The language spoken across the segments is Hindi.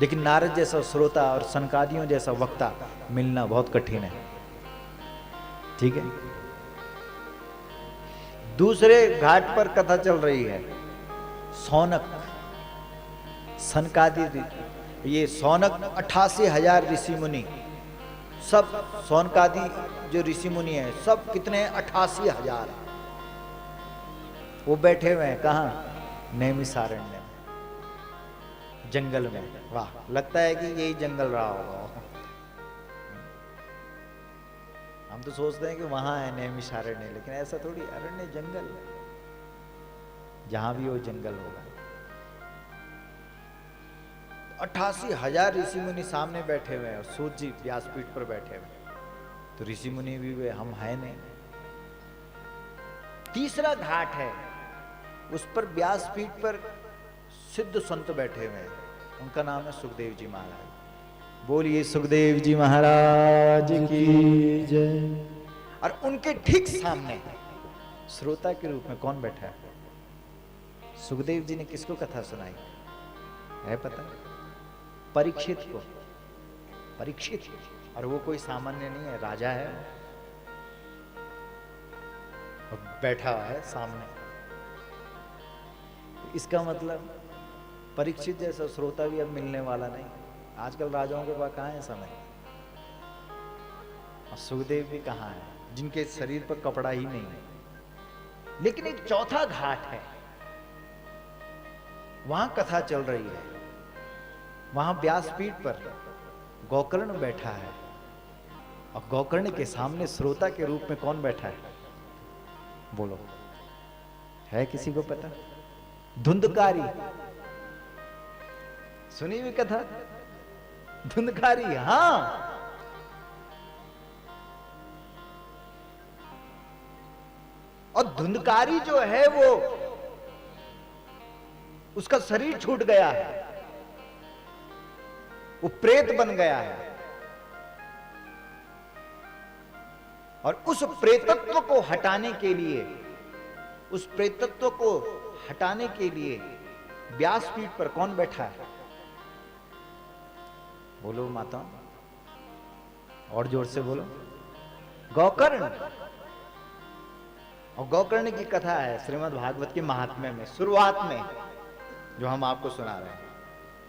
लेकिन नारद जैसा श्रोता और सनकादियों जैसा वक्ता मिलना बहुत कठिन है। ठीक है। दूसरे घाट पर कथा चल रही है। सौनक सनकादि, ये सौनक 88,000 ऋषि मुनि, सब सौनकादि जो ऋषि मुनि है सब कितने 88,000। वो बैठे हुए हैं कहाँ? नैमिषारण्य में, जंगल में। वाह, लगता है कि यही जंगल रहा होगा। हम तो सोचते हैं कि वहां है नैमिषारण्य, लेकिन ऐसा थोड़ी, अरण्य जंगल, जहां भी वो जंगल होगा। 88,000 ऋषि मुनि सामने बैठे हुए हैं और सूत जी व्यासपीठ पर बैठे हुए। तो ऋषि मुनि भी वे हम है नहीं। तीसरा घाट है, उस पर व्यासपीठ पर सिद्ध संत बैठे हुए हैं, उनका नाम है सुखदेव जी महाराज। बोलिए सुखदेव जी महाराज की जय। और उनके ठीक सामने श्रोता के रूप में कौन बैठा है? सुखदेव जी ने किसको कथा सुनाई है पता? परीक्षित को। परीक्षित, और वो कोई सामान्य नहीं है, राजा है और बैठा है सामने। इसका मतलब परीक्षित जैसा श्रोता भी अब मिलने वाला नहीं। आजकल राजाओं के पास कहाँ है समय, और सुखदेव भी कहाँ है, जिनके शरीर पर कपड़ा ही नहीं है। लेकिन एक चौथा घाट है, वहां कथा चल रही है। वहां व्यासपीठ पर गोकर्ण बैठा है, और गोकर्ण के सामने श्रोता के रूप में कौन बैठा है? बोलो, है किसी को पता? धुंधकारी। सुनी हुई कथा? धुंधकारी, हाँ। और धुंधकारी जो है वो, उसका शरीर छूट गया है, वो प्रेत बन गया है। और उस प्रेतत्व को हटाने के लिए, उस प्रेतत्व को हटाने के लिए व्यासपीठ पर कौन बैठा है? बोलो माता, और जोर से बोलो। गोकर्ण। और गोकर्ण की कथा है श्रीमद् भागवत के महात्म्य में, शुरुआत में जो हम आपको सुना रहे हैं।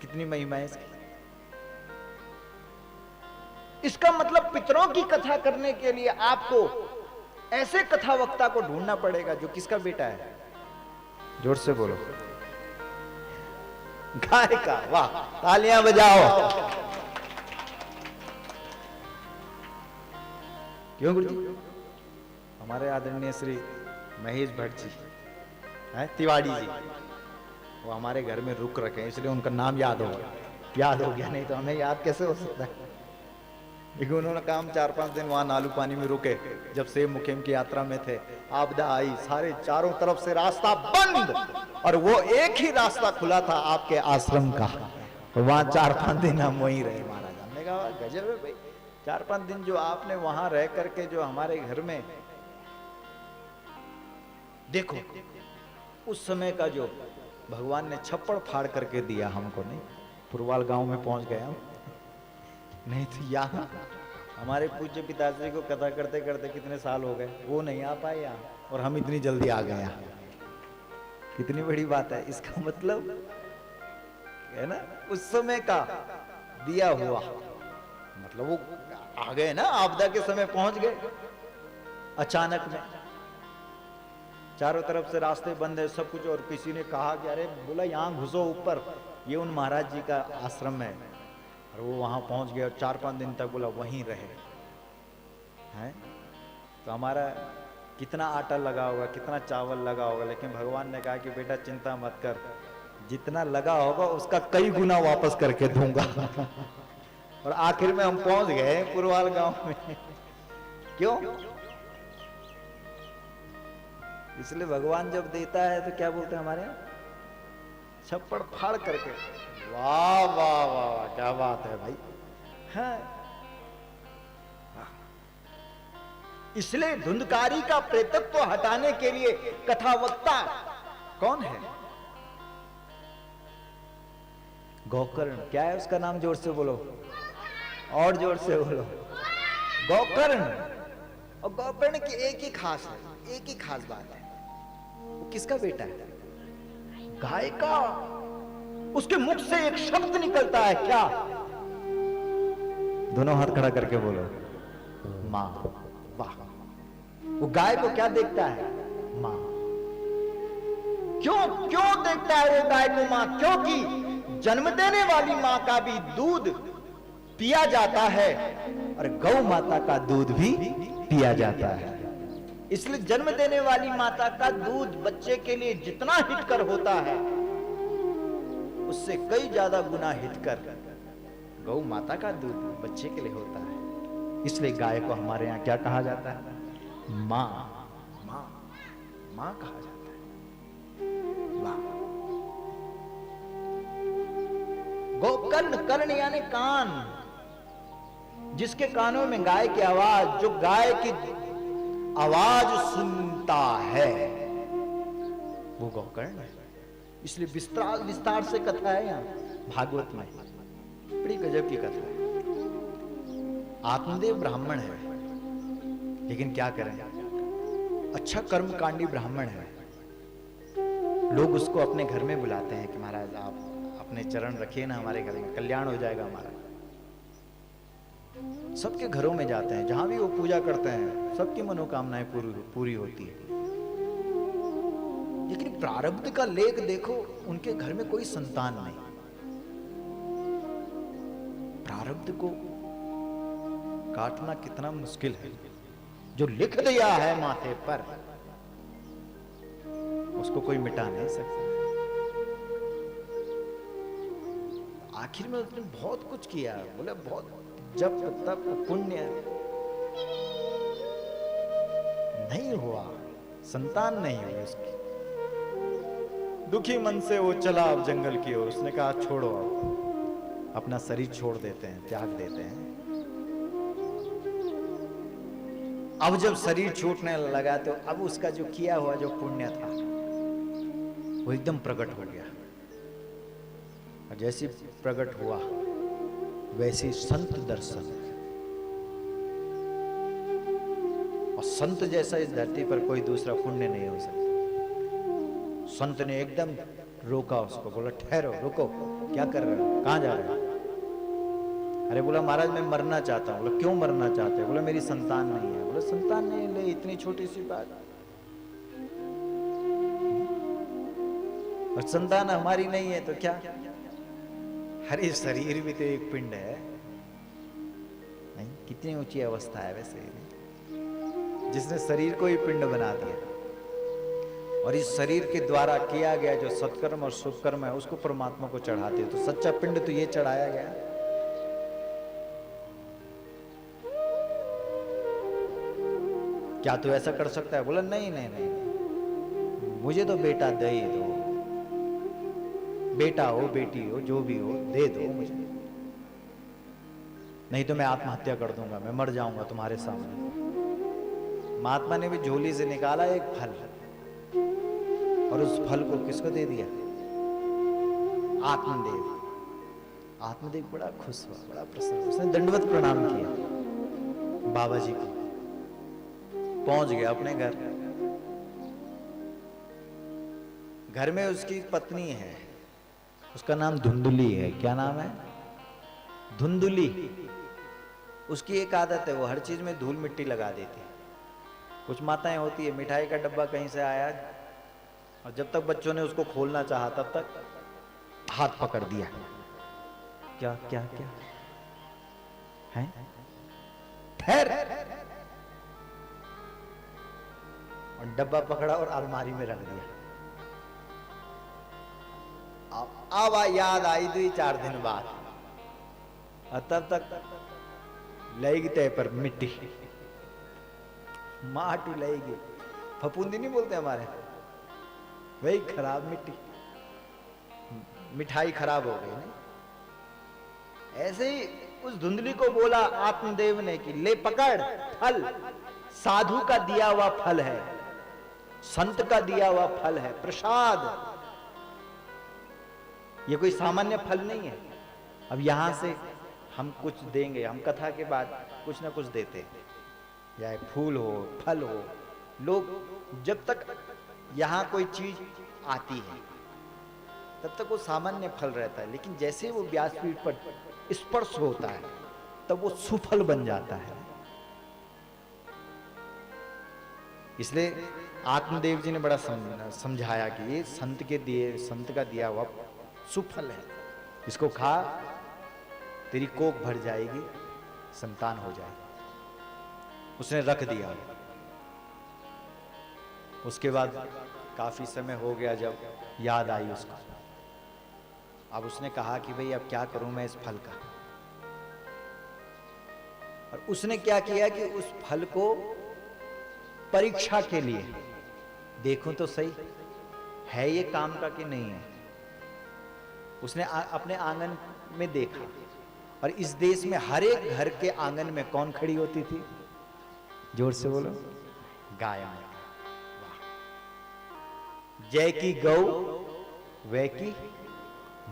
कितनी महिमा है इसकी। इसका मतलब पितरों की कथा करने के लिए आपको ऐसे कथा वक्ता को ढूंढना पड़ेगा जो किसका बेटा है? जोर से बोलो। गाय का। वाह, तालियां बजाओ। क्यों गुरु जी? हमारे आदरणीय श्री महेश भट्ट जी है, तिवारी जी, वो हमारे घर में रुक रखे हैं, इसलिए उनका नाम याद हो गया, नहीं तो हमें याद कैसे हो सकता है। लेकिन उन्होंने काम 4-5 दिन वहां नालू पानी में रुके, जब सेब मुखेम की यात्रा में थे। आपदा आई, सारे चारों तरफ से रास्ता बंद, और वो एक ही रास्ता खुला था आपके आश्रम का। तो वहां 4-5 दिन हम वहीं रहे। महाराज, हमने कहा गजब है भाई, 4-5 दिन जो आपने वहां रह करके जो हमारे घर में, देखो उस समय का जो भगवान ने छप्पड़ फाड़ करके दिया हमको। नहीं, पुरवाल गांव में पहुंच गए हम, नहीं तो यहाँ हमारे पूज्य पिताश्री को कथा करते करते कितने साल हो गए, वो नहीं आ पाए यहाँ, और हम इतनी जल्दी आ गए यहाँ। कितनी बड़ी बात है। इसका मतलब है ना, उस समय का दिया हुआ, मतलब वो आ गए ना, आपदा के समय पहुंच गए अचानक में। चारों तरफ से रास्ते बंद है, सब कुछ। और किसी ने कहा कि अरे, बोला यहाँ घुसो ऊपर, ये उन महाराज जी का आश्रम है। और वो वहां पहुंच गए और 4-5 दिन तक बोला वहीं रहे हैं। तो हमारा कितना आटा लगा होगा, कितना चावल लगा होगा, लेकिन भगवान ने कहा कि बेटा चिंता मत कर, जितना लगा होगा उसका कई गुना वापस करके दूंगा। और आखिर में हम पहुंच गए पुरवाल गांव में। क्यों? इसलिए भगवान जब देता है तो क्या बोलते हैं हमारे यहाँ, छप्पड़ फाड़ करके। वाह वाह वाह वाह, क्या बात है भाई। हाँ, इसलिए धुंधकारी का प्रेतत्व हटाने के लिए कथावक्ता कौन है? गोकर्ण, क्या है उसका नाम? जोर से बोलो, और जोर से बोलो। गोकर्ण। और गोकर्ण की एक ही खास बात है, वो किसका बेटा है? गाय का। उसके मुख से एक शब्द निकलता है, क्या? दोनों हाथ खड़ा करके बोलो, मां। वाह। वो गाय को क्या देखता है? मां। क्यों देखता है वो गाय को मां? क्योंकि जन्म देने वाली मां का भी दूध पिया जाता है और गौ माता का दूध भी पिया जाता है। इसलिए जन्म देने वाली माता का दूध बच्चे के लिए जितना हितकर होता है, उससे कई ज्यादा गुना हितकर गौ माता का दूध बच्चे के लिए होता है। इसलिए गाय को हमारे यहाँ क्या कहा जाता है? मां। मां, मां कहा जाता है। गोकर्ण, कर्ण यानी कान, जिसके कानों में गाय की आवाज, जो गाय की आवाज सुनता है, वो गोकर्ण है। इसलिए विस्तार से कथा है यहाँ भागवत में, बड़ी गजब की कथा है। आत्मदेव ब्राह्मण है, लेकिन क्या करें, अच्छा कर्मकांडी ब्राह्मण है। लोग उसको अपने घर में बुलाते हैं कि महाराज आप अपने चरण रखिए ना हमारे घर में, कल्याण हो जाएगा हमारा। सबके घरों में जाते हैं, जहां भी वो पूजा करते हैं, सबकी मनोकामनाएं पूरी होती है। लेकिन प्रारब्ध का लेख देखो, उनके घर में कोई संतान नहीं। प्रारब्ध को काटना कितना मुश्किल है। जो लिख दिया है माथे पर, उसको कोई मिटा नहीं सकता। आखिर में उसने बहुत कुछ किया, बोले बहुत जप तप पुण्य, नहीं हुआ, संतान नहीं हुई उसकी। दुखी मन से वो चला अब जंगल की ओर। उसने कहा छोड़ो, अपना शरीर छोड़ देते हैं, त्याग देते हैं। अब जब शरीर छूटने लगा तो अब उसका जो किया हुआ जो पुण्य था वो एकदम प्रकट हो गया। और जैसे प्रकट हुआ वैसे संत दर्शन, और संत जैसा इस धरती पर कोई दूसरा पुण्य नहीं हो सकता। संत ने एकदम रोका उसको, बोला ठहरो, रुको, क्या कर रहे हो, कहां जा रहे हो? अरे बोला महाराज मैं मरना चाहता हूं। बोला क्यों मरना चाहते हो? बोला मेरी संतान नहीं है। बोला संतान नहीं ले, इतनी छोटी सी बात, और संतान हमारी नहीं है तो क्या? अरे शरीर भी तो एक पिंड है। नहीं, कितनी ऊंची अवस्था है वैसे, जिसने शरीर को ही पिंड बना दिया, और इस शरीर के द्वारा किया गया जो सत्कर्म और शुभकर्म है उसको परमात्मा को चढ़ाते। तो सच्चा पिंड तो ये चढ़ाया गया। क्या तू ऐसा कर सकता है? बोला नहीं नहीं नहीं, मुझे तो बेटा दे ही दो, बेटा हो बेटी हो जो भी हो दे दो मुझे, नहीं तो मैं आत्महत्या कर दूंगा, मैं मर जाऊंगा तुम्हारे सामने। महात्मा ने भी झोली से निकाला एक फल, और उस फल को किसको दे दिया? आत्मदेव। आत्मदेव बड़ा खुश हुआ, बड़ा प्रसन्न, उसने दंडवत प्रणाम किया बाबा जी को, पहुंच गया अपने घर। घर में उसकी पत्नी है, उसका नाम धुंधुली है। क्या नाम है? धुंधुली। उसकी एक आदत है, वो हर चीज में धूल मिट्टी लगा देती है। कुछ माताएं होती है, मिठाई का डब्बा कहीं से आया और जब तक बच्चों ने उसको खोलना चाहा तब तक हाथ पकड़ दिया। क्या क्या क्या है? ठहर। और डब्बा पकड़ा और अलमारी में रख दिया। अब याद आई 2-4 दिन बाद, और तब तक लेगी तय पर मिट्टी, माटू लेगी, फफूंदी नहीं बोलते हमारे, वही खराब मिट्टी, मिठाई खराब हो गई। नहीं ऐसे ही उस धुंधली को बोला आत्मदेव ने कि ले पकड़ फल, साधु का दिया हुआ फल है, संत का दिया हुआ फल है, प्रसाद। ये कोई सामान्य फल नहीं है। अब यहां से हम कुछ देंगे, हम कथा के बाद कुछ ना कुछ देते हैं, या फूल हो फल हो। लोग जब तक यहाँ कोई चीज आती है तब तक वो सामान्य फल रहता है, लेकिन जैसे वो व्यासपीठ पर स्पर्श होता है तब वो सुफल बन जाता है। इसलिए आत्मदेव जी ने बड़ा समझाया कि ये संत के दिए, संत का दिया हुआ सुफल है, इसको खा, तेरी कोख भर जाएगी, संतान हो जाएगी। उसने रख दिया। उसके बाद काफी समय हो गया, जब याद आई उसको, अब उसने कहा कि भाई अब क्या करूं मैं इस फल का। और उसने क्या किया कि उस फल को परीक्षा के लिए देखूं तो सही है ये काम का कि नहीं है। उसने अपने आंगन में देखा, और इस देश में हर एक घर के आंगन में कौन खड़ी होती थी? जोर से बोलो, गाय। जय की गौ वै की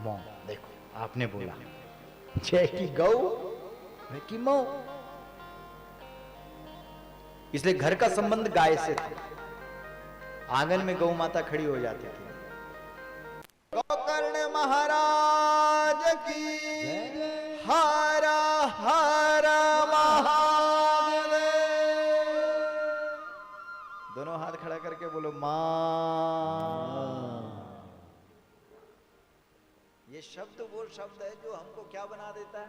मौ। देखो आपने बोला जय की गौ वै की मौ, इसलिए घर का संबंध गाय से था। आंगन में गौ माता खड़ी हो जाती थी। गोकर्ण महाराज की हारा हारा महादेव। दोनों हाथ खड़ा करके बोलो मां। ये शब्द वो शब्द है जो हमको क्या बना देता है?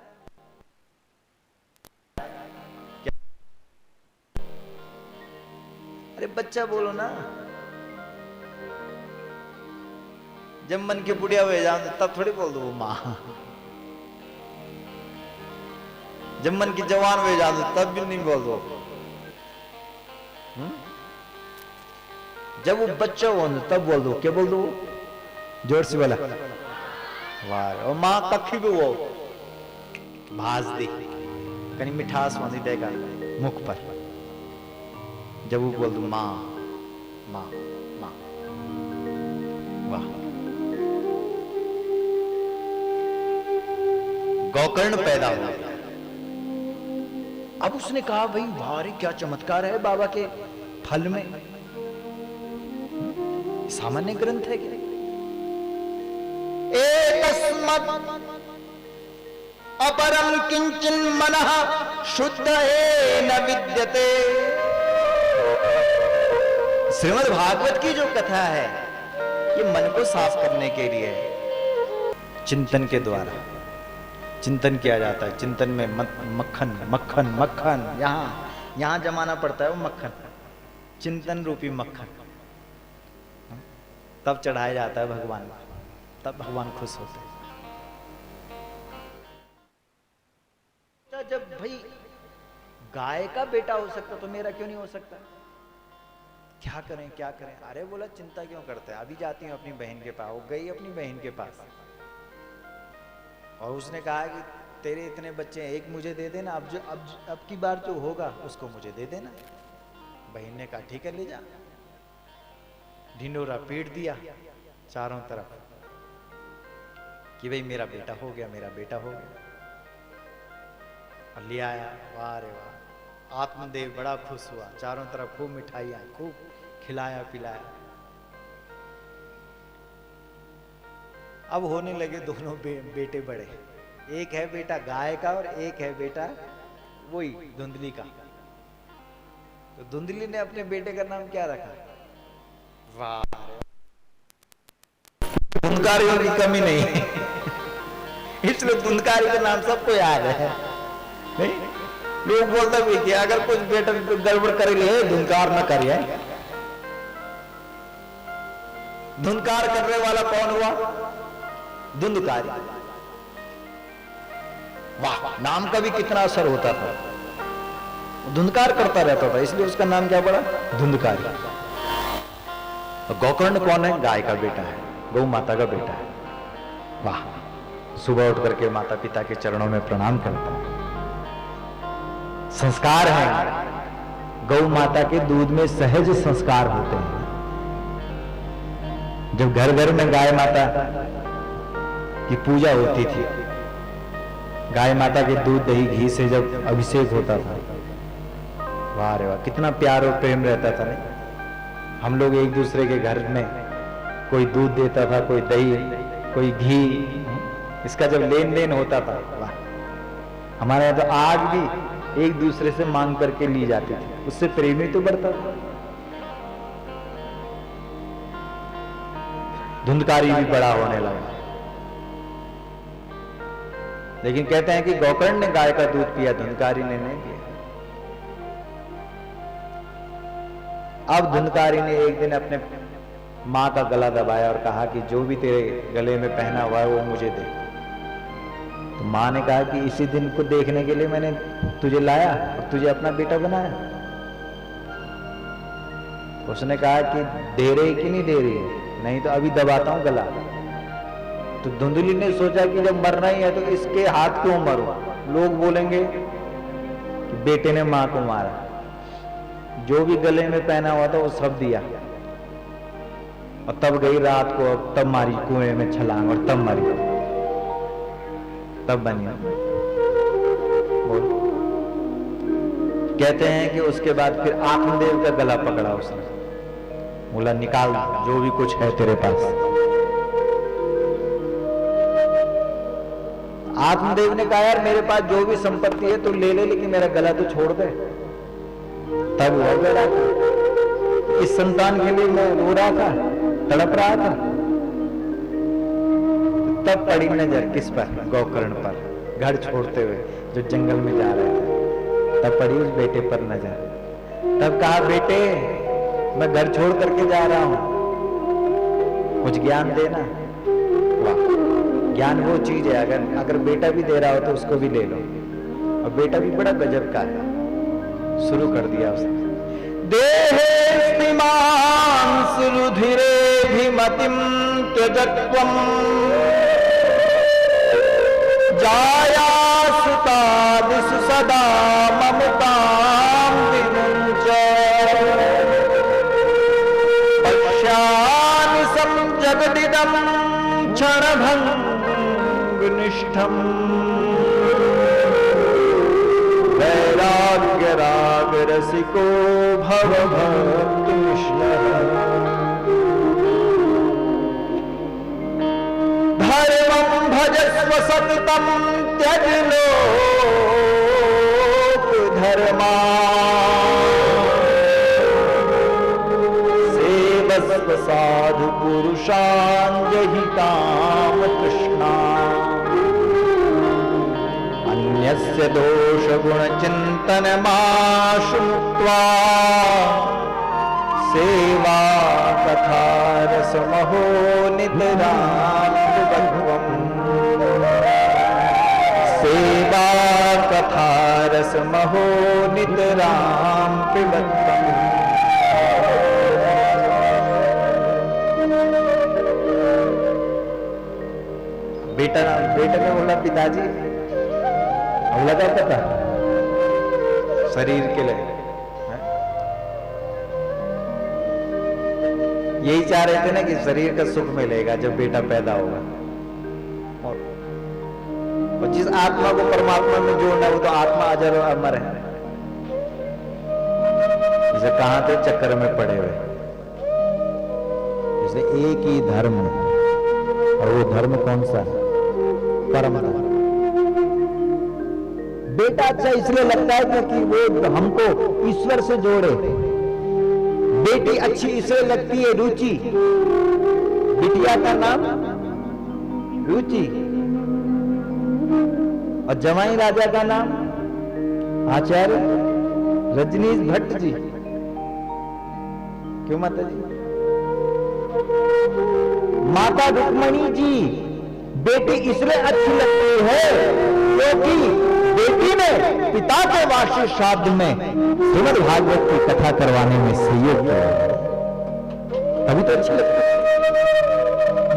अरे बच्चा बोलो ना। जब मन की बुढ़िया हो जाओ तब थोड़ी बोल दो माँ। जब मन की जवान हो जाओ तब भी नहीं बोल दो। जब वो बच्चा हो तब बोल दो। क्या बोल दो? जोर से बोला वाह। और माँ कखी भी वो भाज दी, कहीं मिठास वहां देगा मुख पर। जब वो बोल दो माँ माँ माँ, वाह। गोकर्ण पैदा हुआ। अब उसने कहा भाई भारी क्या चमत्कार है बाबा के फल में, सामान्य ग्रंथ है क्या? एकस्मत् अपरम किंचन मनः शुद्ध न विद्यते। श्रीमद् भागवत की जो कथा है ये मन को साफ करने के लिए चिंतन के द्वारा चिंतन किया जाता है। चिंतन में मक्खन मक्खन मक्खन यहां जमाना पड़ता है वो मक्खन, चिंतन रूपी मक्खन, तब चढ़ाया जाता है भगवान को, तब भगवान खुश होते हैं। जब भाई गाय का बेटा हो सकता तो मेरा क्यों नहीं हो सकता? क्या करें क्या करें? अरे बोला चिंता क्यों करते हैं, अभी जाती हूँ अपनी बहन के पास। वो गई अपनी बहन के पास और उसने कहा कि तेरे इतने बच्चे हैं, एक मुझे दे देना, अब की बार जो होगा उसको मुझे दे देना। बहन ने कहा ठीक है ले जा। ढिंडोरा पीट दिया चारों तरफ कि भाई मेरा बेटा हो गया, मेरा बेटा हो गया। और ले आया, वाह रे वाह। आत्मदेव बड़ा खुश हुआ, चारों तरफ खूब मिठाइयाँ, खूब खिलाया पिलाया। अब होने लगे दोनों बेटे बड़े, एक है बेटा गाय का और एक है बेटा वही धुंधली का। तो धुंधली ने अपने बेटे का नाम क्या रखा? वाह, धुंधकारियों की कमी नहीं है। इसलिए धुंधकारी का नाम सबको याद है। नहीं लोग बोलते भी कि अगर कुछ बेटा गड़बड़ करे ले धुंकार न करिए। धुंकार करने वाला कौन हुआ? धुंधकारी। वाह, नाम का भी कितना असर होता था। धुंधकार करता रहता था, इसलिए उसका नाम क्या पड़ा? धुंधकारी। गोकर्ण कौन है? गाय का बेटा है, गौ माता का बेटा है। वाह, सुबह उठ करके माता पिता के चरणों में प्रणाम करता है। संस्कार है, गौ माता के दूध में सहज संस्कार होते हैं। जब घर घर में गाय माता की पूजा होती थी। गाय माता के दूध दही घी से जब अभिषेक होता था, वाह रे वाह, कितना प्यार और प्रेम रहता था नहीं। हम लोग एक दूसरे के घर में कोई दूध देता था, कोई दही, कोई घी, इसका जब लेन देन होता था, वाह। हमारे यहाँ तो आग भी एक दूसरे से मांग करके ली जाती थी, उससे प्रेम ही तो बढ़ता था। धुंधकारी भी बड़ा होने लगा। लेकिन कहते हैं कि गोकर्ण ने गाय का दूध पिया, धुंधकारी ने नहीं पिया। अब धुंधकारी ने एक दिन अपने मां का गला दबाया और कहा कि जो भी तेरे गले में पहना हुआ है वो मुझे दे। तो मां ने कहा कि इसी दिन को देखने के लिए मैंने तुझे लाया और तुझे अपना बेटा बनाया। उसने कहा कि दे रही कि नहीं दे रही है, नहीं तो अभी दबाता हूं गला। तो धुंधली ने सोचा कि जब मरना ही है तो इसके हाथ क्यों मरो, लोग बोलेंगे कि बेटे ने मां को मारा। जो भी गले में पहना हुआ था वो सब दिया, और तब गई रात को, तब मारी कुएं में छलांग और तब मरी, तब बनी। बोल। कहते हैं कि उसके बाद फिर आत्मदेव का गला पकड़ा उसने, बोला निकाल जो भी कुछ है तेरे पास। आत्मदेव ने कहा यार मेरे पास जो भी संपत्ति है तो ले ले, लेकिन मेरा गला तो छोड़ दे। तब वो गला, इस संतान के लिए मैं रो रहा था, तड़प रहा था। तब पड़ी नजर किस पर? गोकर्ण पर, घर छोड़ते हुए जो जंगल में जा रहे थे। तब पड़ी उस बेटे पर नजर। तब कहा बेटे मैं घर छोड़ करके जा रहा हूं, कुछ ज्ञान देना। वाह, ज्ञान वो चीज है, अगर बेटा भी दे रहा हो तो उसको भी ले लो। और बेटा भी बड़ा गजब का है। शुरू कर दिया उसने, देहेऽस्मिमां सुरुधिरेऽभिमतिं त्यजत्वम् जायासुतादिषु सदा ममतां विमुञ्च पश्यामि संजगदिदं क्षणभङ्गुनिष्ठम् वैराग्यरागरसिको भवभक्तनिष्ठः धर्मं भजस्व सततं त्यज लोकधर्मा सेवस्व साधु पुरुषान् जहि कामतृष्णा अन्यस्य दोषगुणचिन्तनमाशु मुक्त्वा सेवा कथा रसमहो नितरां पिबध्वम् सेवा कथा रसमहो नितरां पिबध्वम्। बेटा ने बोला पिताजी, अब लगा पता शरीर के लिए यही चाह रहे थे ना कि शरीर का सुख मिलेगा जब बेटा पैदा होगा, और जिस आत्मा को परमात्मा में जोड़ना वो तो आत्मा अजर और अमर है। जैसे कहां थे चक्कर में पड़े हुए, जैसे एक ही धर्म, और वो धर्म कौन सा? परम धर्म। बेटा अच्छा इसलिए लगता है क्योंकि वो हमको ईश्वर से जोड़े। बेटी अच्छी इसलिए लगती है रुचि, बिटिया का नाम रुचि, और जमाई राजा का नाम आचार्य रजनीश भट्ट जी। क्यों माता जी? माता रुक्मणी जी बेटी इसलिए अच्छी लगती है क्योंकि बेटी ने पिता के वार्षिक श्राद्ध में श्रीमद् भागवत की कथा करवाने में सहयोग किया, तभी तो अच्छी लगती है।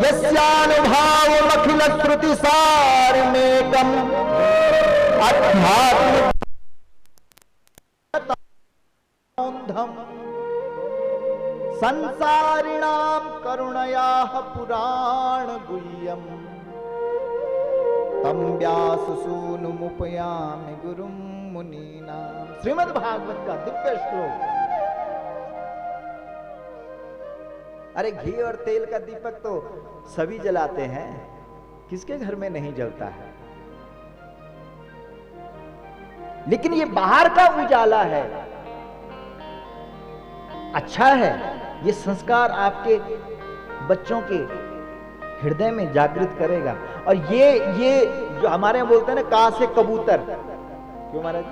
यस्यानुभावमखिल श्रुति सारमेकम् अध्यात्मिकम् संसारिणां करुणयाः पुराण गुह्यम् तम व्यास सूनुमुपयामि गुरुम मुनीनाम। श्रीमद् भागवत का दिव्य श्लोक। अरे घी और तेल का दीपक तो सभी जलाते हैं, किसके घर में नहीं जलता है? लेकिन ये बाहर का उजाला है, अच्छा है, ये संस्कार आपके बच्चों के हृदय में जागृत करेगा। और ये जो हमारे यहाँ बोलते हैं ना, का से कबूतर, क्यों महाराज?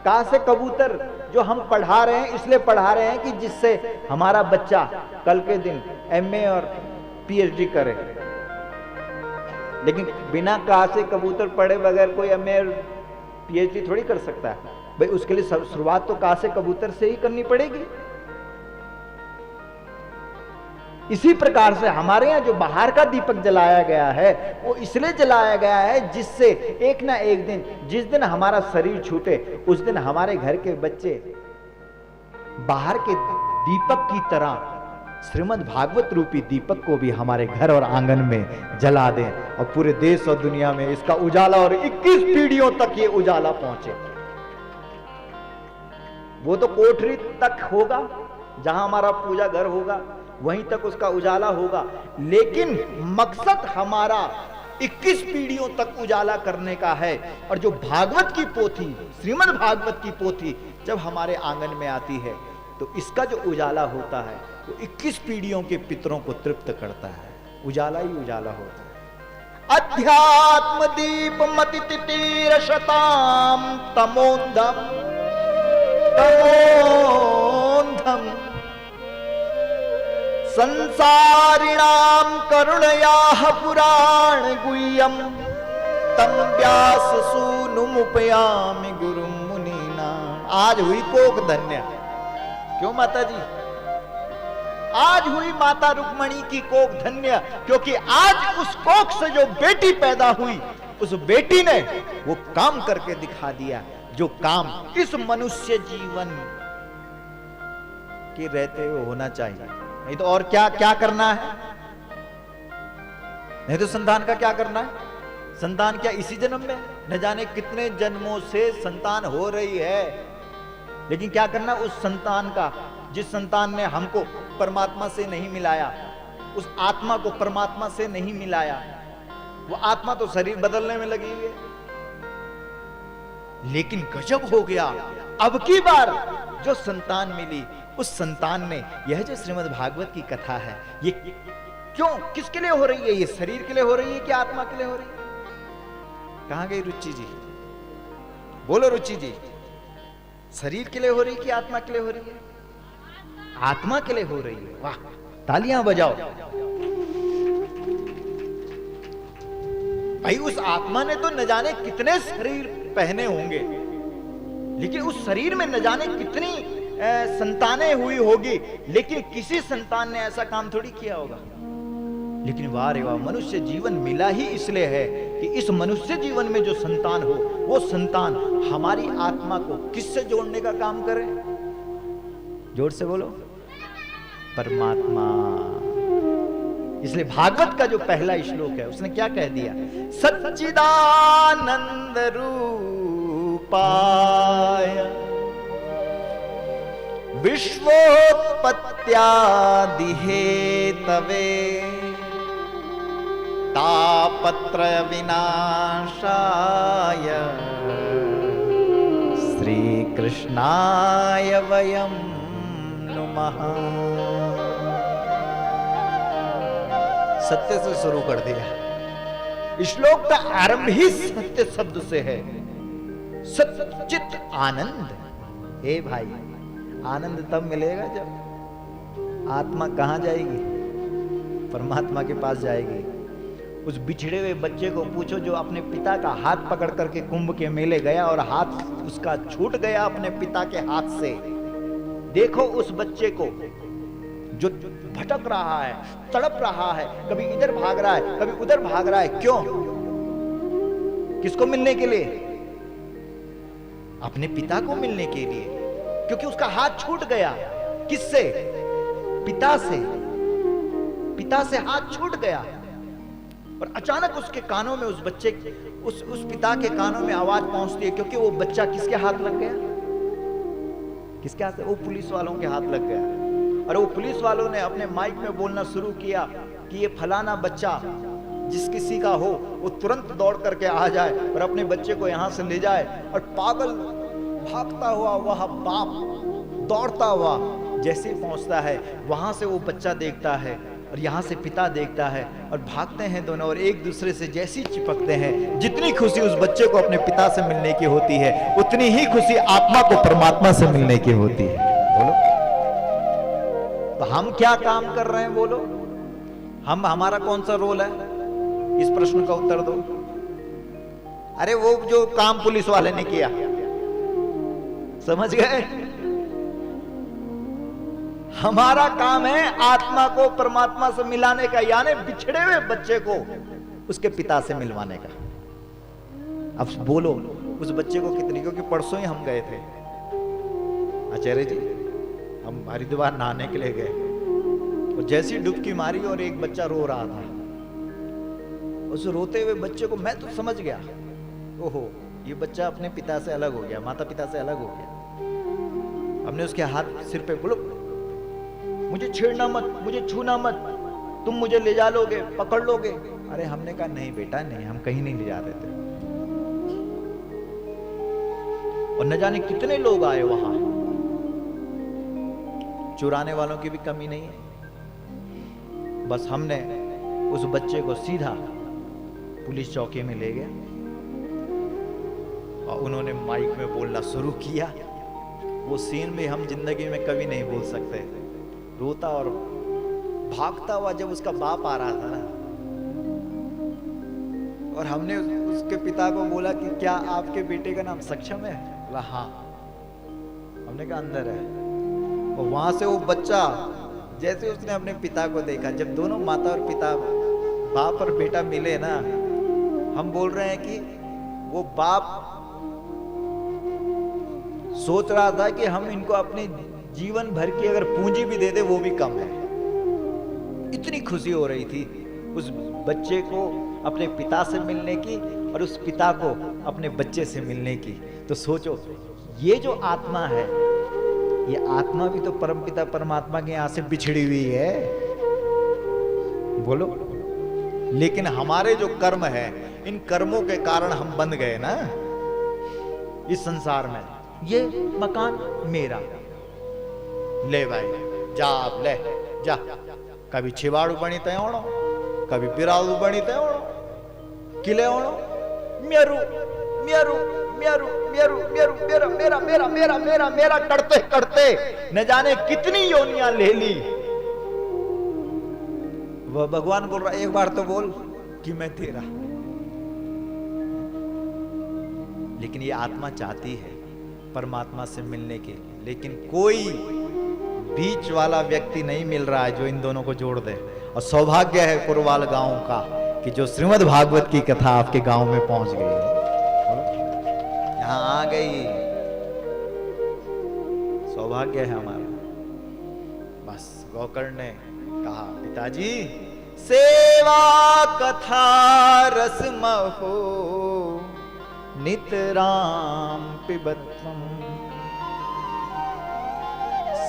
का से कबूतर जो हम पढ़ा रहे हैं, इसलिए पढ़ा रहे हैं कि जिससे हमारा बच्चा कल के दिन एमए और पीएचडी करे। लेकिन बिना का से कबूतर पढ़े बगैर कोई एमए और पीएचडी थोड़ी कर सकता है भाई। उसके लिए शुरुआत तो का से कबूतर से ही करनी पड़ेगी। इसी प्रकार से हमारे यहाँ जो बाहर का दीपक जलाया गया है, वो इसलिए जलाया गया है जिससे एक ना एक दिन, जिस दिन हमारा शरीर छूटे, उस दिन हमारे घर के बच्चे बाहर के दीपक की तरह श्रीमद् भागवत रूपी दीपक को भी हमारे घर और आंगन में जला दें और पूरे देश और दुनिया में इसका उजाला और 21 पीढ़ियों तक ये उजाला पहुंचे। वो तो कोठरी तक होगा, जहां हमारा पूजा घर होगा, वहीं तक उसका उजाला होगा। लेकिन मकसद हमारा 21 पीढ़ियों तक उजाला करने का है। और जो भागवत की पोथी, श्रीमद् भागवत की पोथी जब हमारे आंगन में आती है, तो इसका जो उजाला होता है वो 21 पीढ़ियों के पितरों को तृप्त करता है। उजाला ही उजाला होता है। अध्यात्म दीप मति तितीर शताम तमोंधम तमोंधम संसारिणाम करुणयाः पुराण गुह्यम तम व्यास सूनुमुपयामि गुरुम मुनीनाम। आज हुई कोक धन्य। क्यों माता जी? आज हुई माता रुक्मणी की कोख धन्य, क्योंकि आज उस कोख से जो बेटी पैदा हुई, उस बेटी ने वो काम करके दिखा दिया जो काम इस मनुष्य जीवन के रहते हुए होना चाहिए। नहीं तो और क्या क्या करना है? नहीं तो संतान का क्या करना है? संतान क्या इसी जन्म में? न जाने कितने जन्मों से संतान हो रही है, लेकिन क्या करना उस संतान का, जिस संतान ने हमको परमात्मा से नहीं मिलाया, उस आत्मा को परमात्मा से नहीं मिलाया। वो आत्मा तो शरीर बदलने में लगी हुई है। लेकिन गजब हो गया, अब की बार जो संतान मिली, उस संतान ने यह जो श्रीमद् भागवत की कथा है, ये क्यों, किसके लिए हो रही है? ये शरीर के लिए हो रही है कि आत्मा के लिए हो रही है? कहां गई रुचि जी? बोलो रुचि जी, शरीर के लिए हो रही है कि आत्मा के लिए हो रही है? आत्मा के लिए हो रही है। वाह, तालियां बजाओ भाई। उस आत्मा ने तो न जाने कितने शरीर पहने होंगे, लेकिन उस शरीर में न जाने कितनी संतानें हुई होगी, लेकिन किसी संतान ने ऐसा काम थोड़ी किया होगा। लेकिन वाह रे वाह, मनुष्य जीवन मिला ही इसलिए है कि इस मनुष्य जीवन में जो संतान हो, वो संतान हमारी आत्मा को किससे जोड़ने का काम करे? जोर से बोलो, परमात्मा। इसलिए भागवत का जो पहला श्लोक है, उसने क्या कह दिया? सच्चिदानंद रूपाय विश्वोत्पत्त्यादि हेतवे तापत्रय विनाशाय श्री कृष्णाय वयं नुमः। सत्य से शुरू कर दिया। श्लोक का आरंभ ही सत्य शब्द से है। सच्चित आनंद। हे भाई, आनंद तब मिलेगा जब आत्मा कहां जाएगी? परमात्मा के पास जाएगी। उस बिछड़े हुए बच्चे को पूछो जो अपने पिता का हाथ पकड़ करके कुंभ के मेले गया और हाथ उसका छूट गया अपने पिता के हाथ से। देखो उस बच्चे को जो भटक रहा है, तड़प रहा है, कभी इधर भाग रहा है, कभी उधर भाग रहा है। क्यों? किसको मिलने के लिए? अपने पिता को मिलने के लिए, क्योंकि उसका हाथ छूट गया। किससे? पिता से। पिता से हाथ छूट गया और अचानक उसके कानों में उस बच्चे उस पिता के कानों में आवाज पहुंचती है, क्योंकि वो बच्चा किसके हाथ लग गया? किसके हाथ? वो पुलिस वालों के हाथ लग गया। और वो पुलिस वालों ने अपने माइक में बोलना शुरू किया कि ये फलाना बच्चा जिस किसी का हो वो तुरंत दौड़ करके आ जाए और अपने बच्चे को यहां से ले जाए। और पागल भागता हुआ वह बाप दौड़ता हुआ जैसे ही पहुंचता है, वहां से वो बच्चा देखता है और यहाँ से पिता देखता है, और भागते हैं दोनों और एक दूसरे से जैसी चिपकते हैं। जितनी खुशी उस बच्चे को अपने पिता से मिलने की होती है, उतनी ही खुशी आत्मा को परमात्मा से मिलने की होती है। बोलो, तो हम क्या काम कर रहे हैं? बोलो, हमारा कौन सा रोल है? इस प्रश्न का उत्तर दो। अरे वो जो काम पुलिस वाले ने किया, समझ गए? हमारा काम है आत्मा को परमात्मा से मिलाने का, यानी बिछड़े हुए बच्चे को उसके पिता से मिलवाने का। अब बोलो उस बच्चे को कितनी, क्योंकि परसों ही हम गए थे आचार्य जी, हम हरिद्वार नहाने के लिए गए और जैसी डुबकी मारी और एक बच्चा रो रहा था। उस रोते हुए बच्चे को मैं तो समझ गया, ओहो ये बच्चा अपने पिता से अलग हो गया, माता पिता से अलग हो गया। हमने उसके हाथ सिर पे, बोलो मुझे छेड़ना मत, मुझे छूना मत, तुम मुझे ले जा लोगे, पकड़ लोगे। अरे हमने कहा नहीं बेटा नहीं, हम कहीं नहीं ले जा रहे थे। और न जाने कितने लोग आए वहां, चुराने वालों की भी कमी नहीं है। बस हमने उस बच्चे को सीधा पुलिस चौकी में ले गया और उन्होंने माइक में बोलना शुरू किया। वो सीन भी हम जिंदगी में कभी नहीं भूल सकते। रोता और भागता हुआ जब उसका बाप आ रहा था ना, और हमने उसके पिता को बोला कि क्या आपके बेटे का नाम सक्षम है? बोला हाँ। हमने कहा अंदर है। और वहां से वो बच्चा जैसे उसने अपने पिता को देखा, जब दोनों माता और पिता, बाप और बेटा मिले ना, हम बोल रहे हैं कि वो बाप सोच रहा था कि हम इनको अपने जीवन भर की अगर पूंजी भी दे दे वो भी कम है। इतनी खुशी हो रही थी उस बच्चे को अपने पिता से मिलने की और उस पिता को अपने बच्चे से मिलने की। तो सोचो, ये जो आत्मा है, ये आत्मा भी तो परमपिता परमात्मा के यहां से बिछड़ी हुई है। बोलो, लेकिन हमारे जो कर्म है, इन कर्मों के कारण हम बंध गए ना इस संसार में। ये मकान मेरा, ले भाई जा, आप ले जा। कभी छिवाड़ू बनी तय होनो, कभी बिरालू बनी तय होनो, किले होनो, मेरू मेरू मेरू मेरू मेरू मेरा मेरा मेरा मेरा मेरा मेरा करते करते न जाने कितनी योनियां ले ली। वह भगवान बोल रहा, एक बार तो बोल कि मैं तेरा। लेकिन ये आत्मा चाहती है परमात्मा से मिलने के, लेकिन कोई बीच वाला व्यक्ति नहीं मिल रहा है जो इन दोनों को जोड़ दे। और सौभाग्य है पुरवाल गांव का कि जो श्रीमद् भागवत की कथा आपके गांव में पहुंच गई है, यहां आ गई। सौभाग्य है हमारा। बस गोकर्ण ने कहा, पिताजी सेवा कथा रसमहो नितराम पिबत्वम।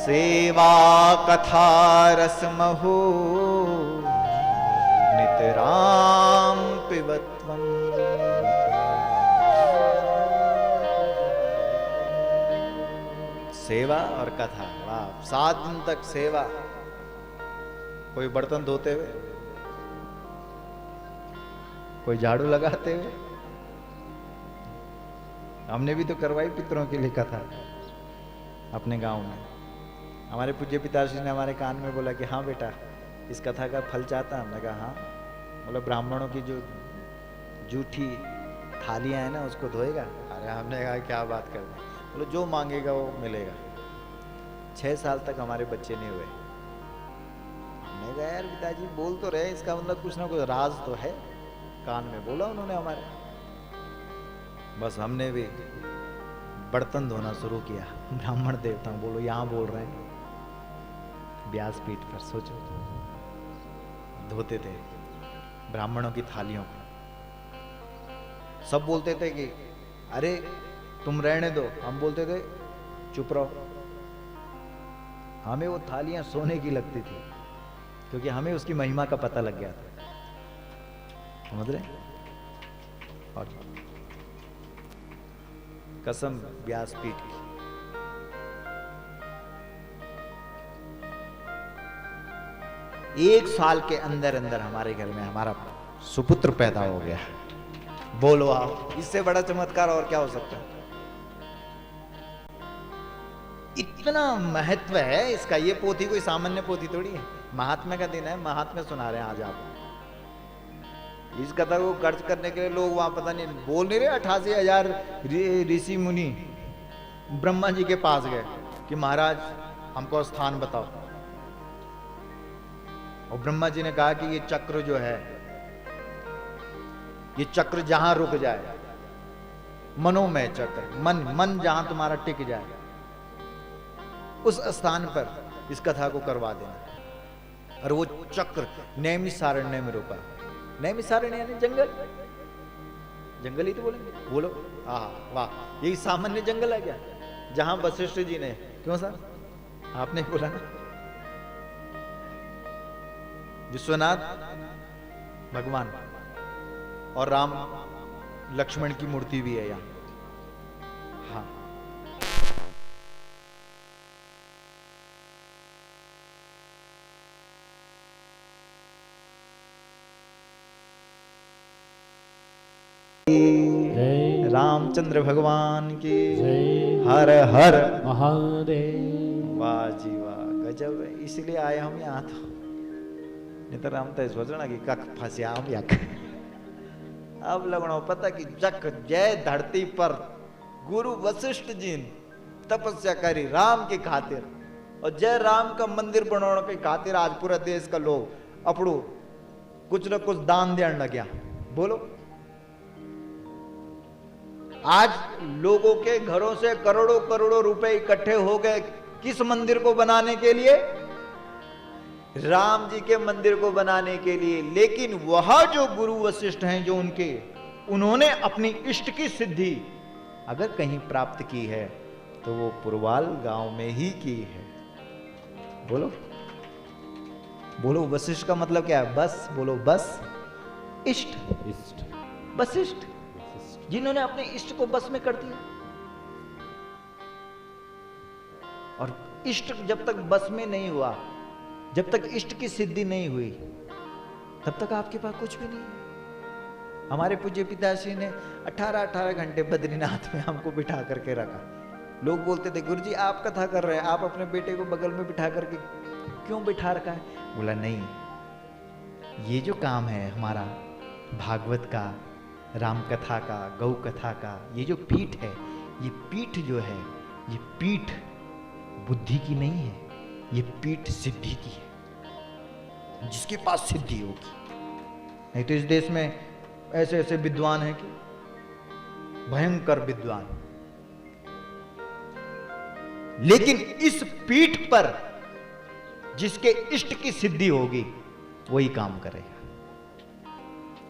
सेवा कथा रसमहो नितराम पिबत्वम। सेवा और कथा, वाह, 7 दिन तक सेवा। कोई बर्तन धोते हुए, कोई झाड़ू लगाते हुए। हमने भी तो करवाई पितरों की लिए कथा अपने गांव में। हमारे पूज्य पिताश्री ने हमारे कान में बोला कि हाँ बेटा, इस कथा का फल चाहता। हमने कहा हाँ। बोला ब्राह्मणों की जो जूठी थालियां हैं ना उसको धोएगा। अरे हमने कहा क्या बात कर रहे। बोलो जो मांगेगा वो मिलेगा। 6 साल तक हमारे बच्चे नहीं हुए। हमने कहा यार पिताजी बोल तो रहे, इसका मतलब कुछ ना कुछ राज तो है। कान में बोला उन्होंने हमारे। बस हमने भी बर्तन धोना शुरू किया। ब्राह्मण देवताओं, बोलो यहाँ बोल रहे हैं व्यासपीठ पर, सोचो धोते थे ब्राह्मणों की थालियों को। सब बोलते थे कि अरे तुम रहने दो, हम बोलते थे चुप रहो। हमें वो थालियां सोने की लगती थी, क्योंकि हमें उसकी महिमा का पता लग गया था, समझ रहे? और कसम व्यासपीठ की, एक साल के अंदर अंदर हमारे घर में हमारा सुपुत्र पैदा हो गया। बोलो आप, इससे बड़ा चमत्कार और क्या हो सकता है? इतना महत्व है इसका। ये पोथी कोई सामान्य पोथी थोड़ी है, महात्म्य का दिन है, महात्म्य सुना रहे हैं आज आप। इस कथा को खर्च करने के लिए लोग वहां पता नहीं बोल नहीं रहे, 88,000 ऋषि मुनि ब्रह्मा जी के पास गए कि महाराज हमको स्थान बताओ। और ब्रह्मा जी ने कहा कि ये चक्र जो है, ये चक्र जहां रुक जाए, मनोमय चक्र, मन जहां तुम्हारा टिक जाए, उस स्थान पर इस कथा को करवा देना। और वो चक्र नैमिषारण्य में रुका। नैमिषारण्य यानी जंगल, जंगल ही तो बोलेंगे, बोलो। वाह, यही सामान्य जंगल है क्या? जहां वशिष्ठ जी ने, क्यों सर आपने बोला ना, विश्वनाथ भगवान और राम लक्ष्मण की मूर्ति भी है यहां। हाँ, रामचंद्र भगवान की हर हर महादेव। वाह जी वाह, गजब है। इसलिए आए हम यहाँ तो, नहीं तो हम तो सोचना कि कख फंसिया हम यक। अब लगना पता कि जक जय धरती पर गुरु वशिष्ठ जी ने तपस्या करी राम की खातिर, और जय राम का मंदिर बनाने की खातिर आज पूरा देश का लोग अपड़ू कुछ न कुछ दान देने लग गया। बोलो, आज लोगों के घरों से करोड़ों करोड़ों रुपए इकट्ठे हो गए किस मंदिर को बनाने के लिए? राम जी के मंदिर को बनाने के लिए। लेकिन वह जो गुरु वशिष्ठ हैं, जो उन्होंने अपनी इष्ट की सिद्धि अगर कहीं प्राप्त की है तो वो पुरवाल गांव में ही की है। बोलो बोलो, वशिष्ठ का मतलब क्या है? बस बोलो, बस इष्ट, वशिष्ठ जिन्होंने अपने इष्ट को बस में कर दिया। और इष्ट जब तक बस में नहीं हुआ, जब तक इष्ट की सिद्धि नहीं हुई, तब तक आपके पास कुछ भी नहीं है। हमारे पूज्य पिताश्री ने 18 घंटे बद्रीनाथ में हमको बिठा करके रखा। लोग बोलते थे, गुरुजी आप कथा कर रहे हैं, आप अपने बेटे को बगल में बिठा करके क्यों बिठा रखा है? बोला नहीं, ये जो काम है हमारा भागवत का, राम कथा का, गौ कथा का, ये जो पीठ है, ये पीठ जो है, ये पीठ बुद्धि की नहीं है, ये पीठ सिद्धि की है। जिसके पास सिद्धि होगी, नहीं तो इस देश में ऐसे ऐसे विद्वान हैं कि भयंकर विद्वान, लेकिन इस पीठ पर जिसके इष्ट की सिद्धि होगी वही काम करेगा।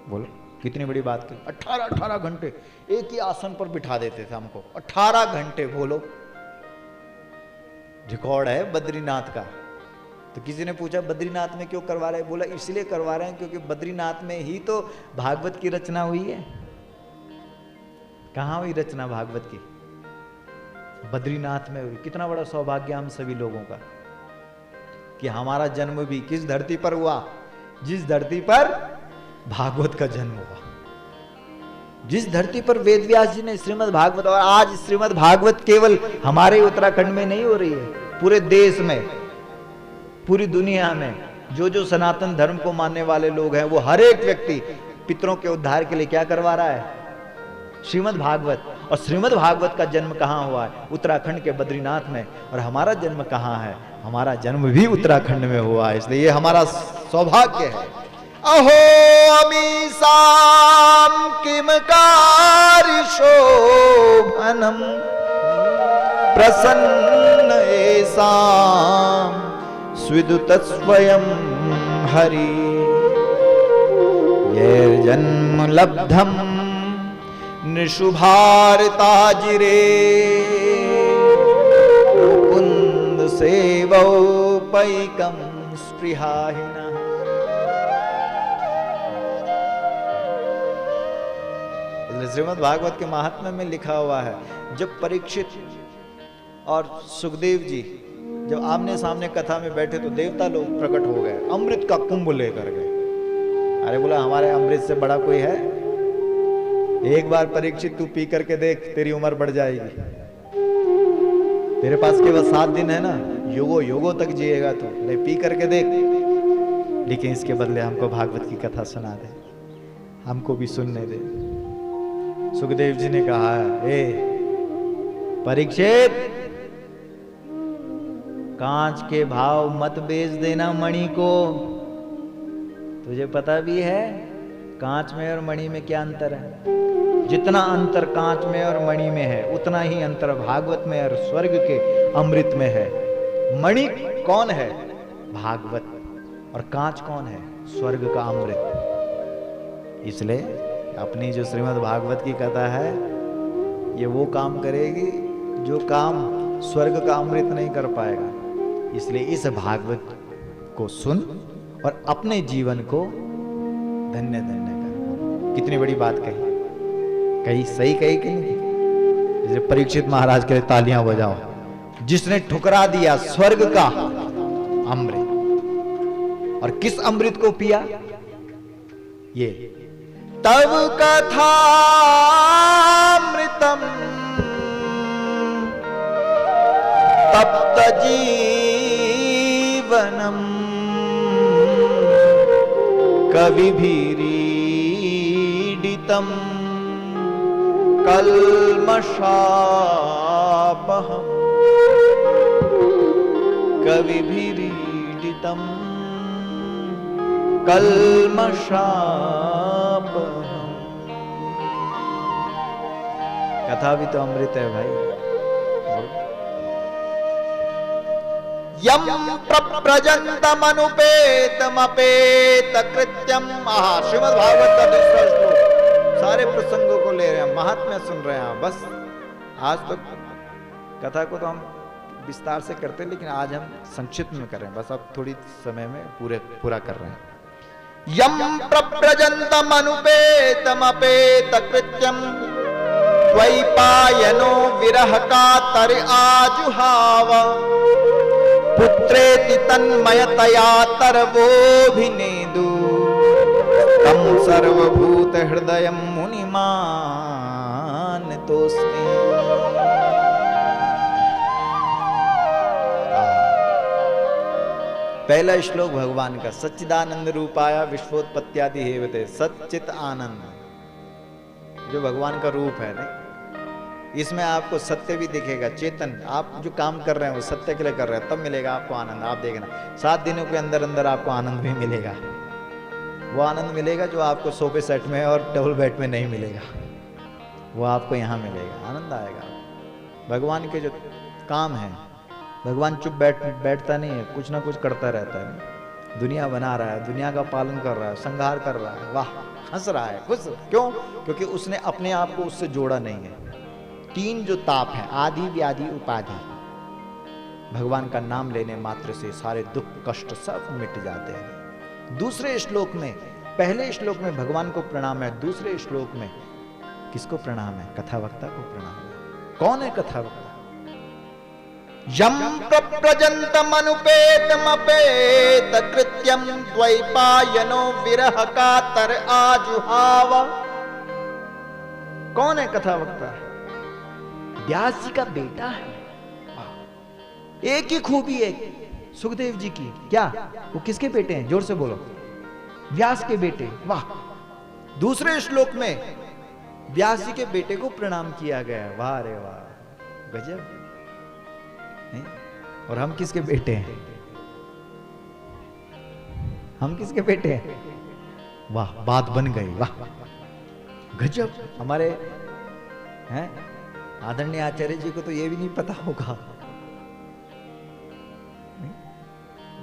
बोलो कितनी बड़ी बात की। 18 घंटे एक ही आसन पर बिठा देते थे हमको, 18 घंटे। बोलो, रिकॉर्ड है बद्रीनाथ का। तो किसी ने पूछा बद्रीनाथ में क्यों करवा रहे हैं? बोला इसलिए करवा रहे हैं क्योंकि बद्रीनाथ में ही तो भागवत की रचना हुई है। कहां हुई रचना भागवत की? बद्रीनाथ में हुई। कितना बड़ा सौभाग्य हम सभी लोगों का कि हमारा जन्म भी किस धरती पर हुआ? जिस धरती पर भागवत का जन्म हुआ, जिस धरती पर वेदव्यास जी ने श्रीमद् भागवत, और आज श्रीमद् भागवत केवल हमारे उत्तराखंड में नहीं हो रही है, पूरे देश में, पूरी दुनिया में जो सनातन धर्म को मानने वाले लोग हैं, वो हर एक व्यक्ति पितरों के उद्धार के लिए क्या करवा रहा है? श्रीमद् भागवत। और श्रीमद् भागवत का जन्म कहाँ हुआ है? उत्तराखंड के बद्रीनाथ में। और हमारा जन्म कहाँ है? हमारा जन्म भी उत्तराखंड में हुआ है, इसलिए ये हमारा सौभाग्य है। अहो अमीसाम किमकारी शोभनम प्रसन्न एसाम स्विदुत स्वयं हरि। ये जन्म लब्धम निशुभारताजिरे मुकुंद सेवौ पैकम स्पृहाहिना। श्रीमद् भागवत के महात्म्य में लिखा हुआ है, जब परीक्षित और सुखदेव जी जब आमने सामने कथा में बैठे तो देवता लोग प्रकट हो गए, अमृत का कुंभ लेकर गए। अरे बोला हमारे अमृत से बड़ा कोई है? एक बार परीक्षित तू पी करके देख, तेरी उम्र बढ़ जाएगी। तेरे पास केवल 7 दिन है ना, युगो युगो तक जिएगा तू, ले पी करके देख। लेकिन इसके बदले हमको भागवत की कथा सुना दे, हमको भी सुनने दे। सुखदेव जी ने कहा, ए परीक्षित, कांच के भाव मत बेच देना मणि को। तुझे पता भी है कांच में और मणि में क्या अंतर है? जितना अंतर कांच में और मणि में है, उतना ही अंतर भागवत में और स्वर्ग के अमृत में है। मणि कौन है? भागवत। और कांच कौन है? स्वर्ग का अमृत। इसलिए अपनी जो श्रीमद् भागवत की कथा है, ये वो काम करेगी जो काम स्वर्ग का अमृत नहीं कर पाएगा। इसलिए इस भागवत को सुन और अपने जीवन को धन्य धन्य कर। कितनी बड़ी बात कही, कही सही कही कि नहीं? जैसे परीक्षित महाराज के लिए तालियां बजाओ, जिसने ठुकरा दिया स्वर्ग का अमृत। और किस अमृत को पिया? ये तव कथामृतम तप्त जीवनम कविभिरीडितम कल्मषापहम कविभिरीडितम कल्मषापहम। कथा भी तो अमृत है भाई। यम प्रव्रजन्तमनुपेतमपेत कृत्यम। श्रीमद् भागवत का दूसरा श्लोक। सारे प्रसंगों को ले रहे हैं, महात्म्य सुन रहे हैं। बस आज तो कथा को तो हम विस्तार से करते हैं, लेकिन आज हम संक्षिप्त में कर रहे हैं। बस अब थोड़ी समय में पूरा कर रहे हैं। यम प्रव्रजन्तमनुपेतमपेत कृत्यम द्वैपायनो विरह कातर आजुहाव पुत्रेति तन्मयतया तरवोभिनेदु तम सर्वभूत हृदयं मुनिमानतोऽस्मि। पहला श्लोक भगवान का, सच्चिदानंद रूपाया विश्वोत्पत्त्यादि हेवते। सच्चित आनंद जो भगवान का रूप है ना, इसमें आपको सत्य भी दिखेगा, चेतन। आप जो काम कर रहे हैं वो सत्य के लिए कर रहे हैं, तब मिलेगा आपको आनंद। आप देखना 7 दिनों के अंदर अंदर आपको आनंद भी मिलेगा। वो आनंद मिलेगा जो आपको सोफे सेट में और डबल बेड में नहीं मिलेगा, वो आपको यहाँ मिलेगा। आनंद आएगा। भगवान के जो काम है, भगवान चुप बैठता नहीं है, कुछ ना कुछ करता रहता है। दुनिया बना रहा है, दुनिया का पालन कर रहा है, संहार कर रहा है, वाह, हंस रहा है, खुश। क्यों? क्योंकि उसने अपने आप को उससे जोड़ा नहीं है। 3 जो ताप है, आदि व्याधि उपाधि, भगवान का नाम लेने मात्र से सारे दुख कष्ट सब मिट जाते हैं। दूसरे श्लोक में, पहले श्लोक में भगवान को प्रणाम है, दूसरे श्लोक में किसको प्रणाम है? कथावक्ता को प्रणाम है। कौन है कथावक्ता? यम प्रव्रजन्तमनुपेतमपेत कृत्यम द्वैपायनो विरह कातर आजुहाव। कौन है कथावक्ता? व्यास जी का बेटा है। एक ही खूबी है सुखदेव जी की। क्या? वो किसके बेटे हैं? जोर से बोलो। व्यास के बेटे। वाह। दूसरे श्लोक में व्यास जी के बेटे को प्रणाम किया गया। वाह रे वाह, गजब। और हम किसके बेटे हैं? हम किसके बेटे हैं? वाह, बात बन गई। वाह, गजब। हमारे हैं आदरणीय आचार्य जी को तो ये भी नहीं पता होगा।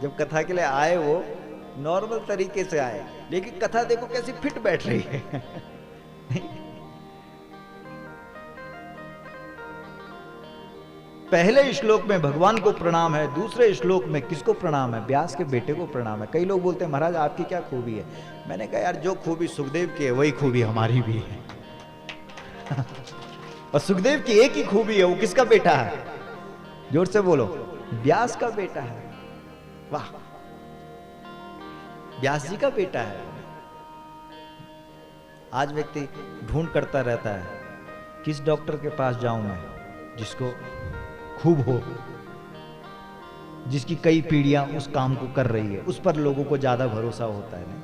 जब कथा के लिए आए वो नॉर्मल तरीके से आए, लेकिन कथा देखो कैसी फिट बैठ रही है। पहले श्लोक में भगवान को प्रणाम है, दूसरे श्लोक में किसको प्रणाम है? व्यास के बेटे को प्रणाम है। कई लोग बोलते हैं महाराज आपकी क्या खूबी है? मैंने कहा यार जो खूबी सुखदेव की है वही खूबी हमारी भी है। और सुखदेव की एक ही खूबी है, वो किसका बेटा है? जोर से बोलो, व्यास का बेटा है। वाह, व्यास जी का बेटा है। आज व्यक्ति ढूंढ करता रहता है किस डॉक्टर के पास जाऊं मैं जिसको खूब हो, जिसकी कई पीढ़ियां उस काम को कर रही है, उस पर लोगों को ज्यादा भरोसा होता है। नहीं?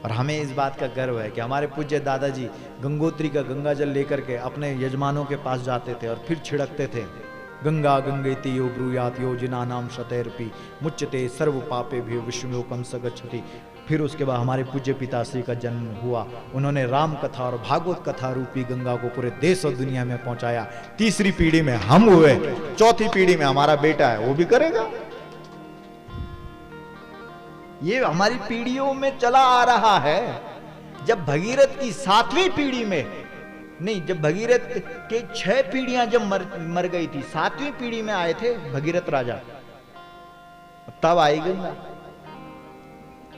और हमें इस बात का गर्व है कि हमारे पूज्य दादाजी गंगोत्री का गंगा जल लेकर के अपने यजमानों के पास जाते थे और फिर छिड़कते थे। गंगा गंगेति यो ब्रूयात यो जिनानाम शतैरपि मुच्यते सर्व पापे भी विष्णुलोकम स गच्छति। फिर उसके बाद हमारे पूज्य पिताश्री का जन्म हुआ। उन्होंने राम कथा और भागवत कथा रूपी गंगा को पूरे देश और दुनिया में पहुंचाया। तीसरी पीढ़ी में हम हुए, चौथी पीढ़ी में हमारा बेटा है, वो भी करेगा। ये हमारी पीढ़ियों में चला आ रहा है। जब भगीरथ की 7वीं पीढ़ी में नहीं, जब भगीरथ के 6 पीढ़ियां जब मर गई थी, 7वीं पीढ़ी में आए थे भगीरथ राजा, तब आई गंगा।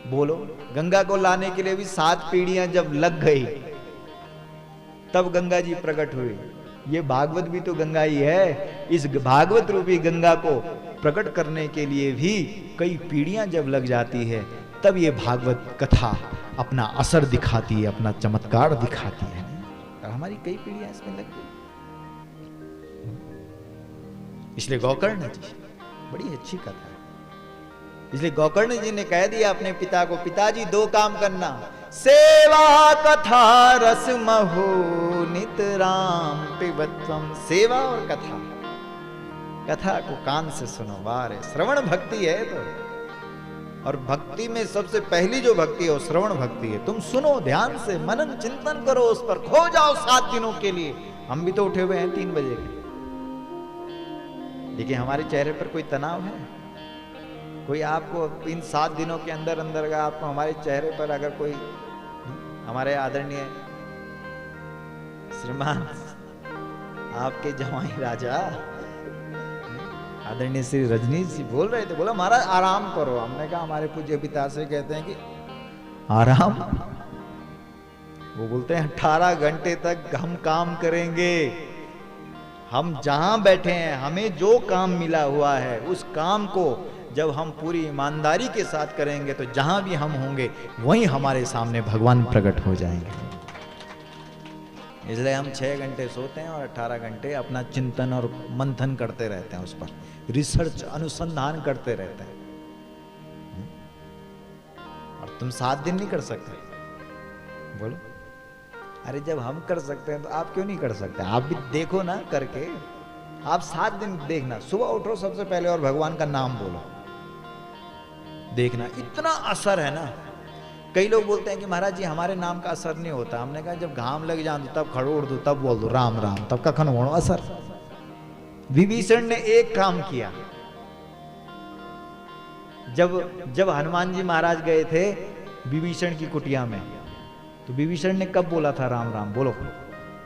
बोलो, गंगा को लाने के लिए भी 7 पीढ़ियां जब लग गई तब गंगा जी प्रकट हुई। ये भागवत भी तो गंगा ही है। इस भागवत रूपी गंगा को प्रकट करने के लिए भी कई पीढ़ियां जब लग जाती है तब ये भागवत कथा अपना असर दिखाती है, अपना चमत्कार दिखाती है। और हमारी कई पीढ़ियां इसमें लग गई। इसलिए गोकर्ण जी, बड़ी अच्छी कथा है। इसलिए गोकर्ण जी ने कह दिया अपने पिता को, पिताजी 2 काम करना, सेवा कथा रस महो नित राम पिबत्वम। सेवा और कथा, कथा को कान से सुनो। बारे श्रवण भक्ति है तो, और भक्ति में सबसे पहली जो भक्ति है वो श्रवण भक्ति है। तुम सुनो ध्यान से, मनन चिंतन करो, उस पर खो जाओ 7 दिनों के लिए। हम भी तो उठे हुए हैं 3 बजे के। देखिए हमारे चेहरे पर कोई तनाव है? कोई आपको इन 7 दिनों के अंदर अंदर का आपको हमारे चेहरे पर अगर कोई, हमारे आदरणीय श्रीमान आपके जवाई राजा आदरणीय श्री रजनीश जी बोल रहे थे, बोला महाराज आराम करो। हमने कहा हमारे पूज्य पिता से कहते हैं कि आराम, वो बोलते हैं 18 घंटे तक हम काम करेंगे। हम जहां बैठे हैं, हमें जो काम मिला हुआ है उस काम को जब हम पूरी ईमानदारी के साथ करेंगे तो जहां भी हम होंगे वहीं हमारे सामने भगवान प्रकट हो जाएंगे। इसलिए हम 6 घंटे सोते हैं और 18 घंटे अपना चिंतन और मंथन करते रहते हैं, उस पर रिसर्च अनुसंधान करते रहते हैं। और तुम 7 दिन नहीं कर सकते? बोलो, अरे जब हम कर सकते हैं तो आप क्यों नहीं कर सकते? आप भी देखो ना करके। आप 7 दिन देखना, सुबह उठो सबसे पहले और भगवान का नाम बोलो, देखना इतना असर है ना। कई लोग बोलते हैं कि महाराज जी हमारे नाम का असर नहीं होता। हमने कहा जब घाम लग जाए तब खड़ोड़ दो, तब बोल दो राम राम, तब कखन हो असर। विभीषण ने एक काम किया, जब हनुमान जी महाराज गए थे विभीषण की कुटिया में, तो विभीषण ने कब बोला था राम राम? बोलो,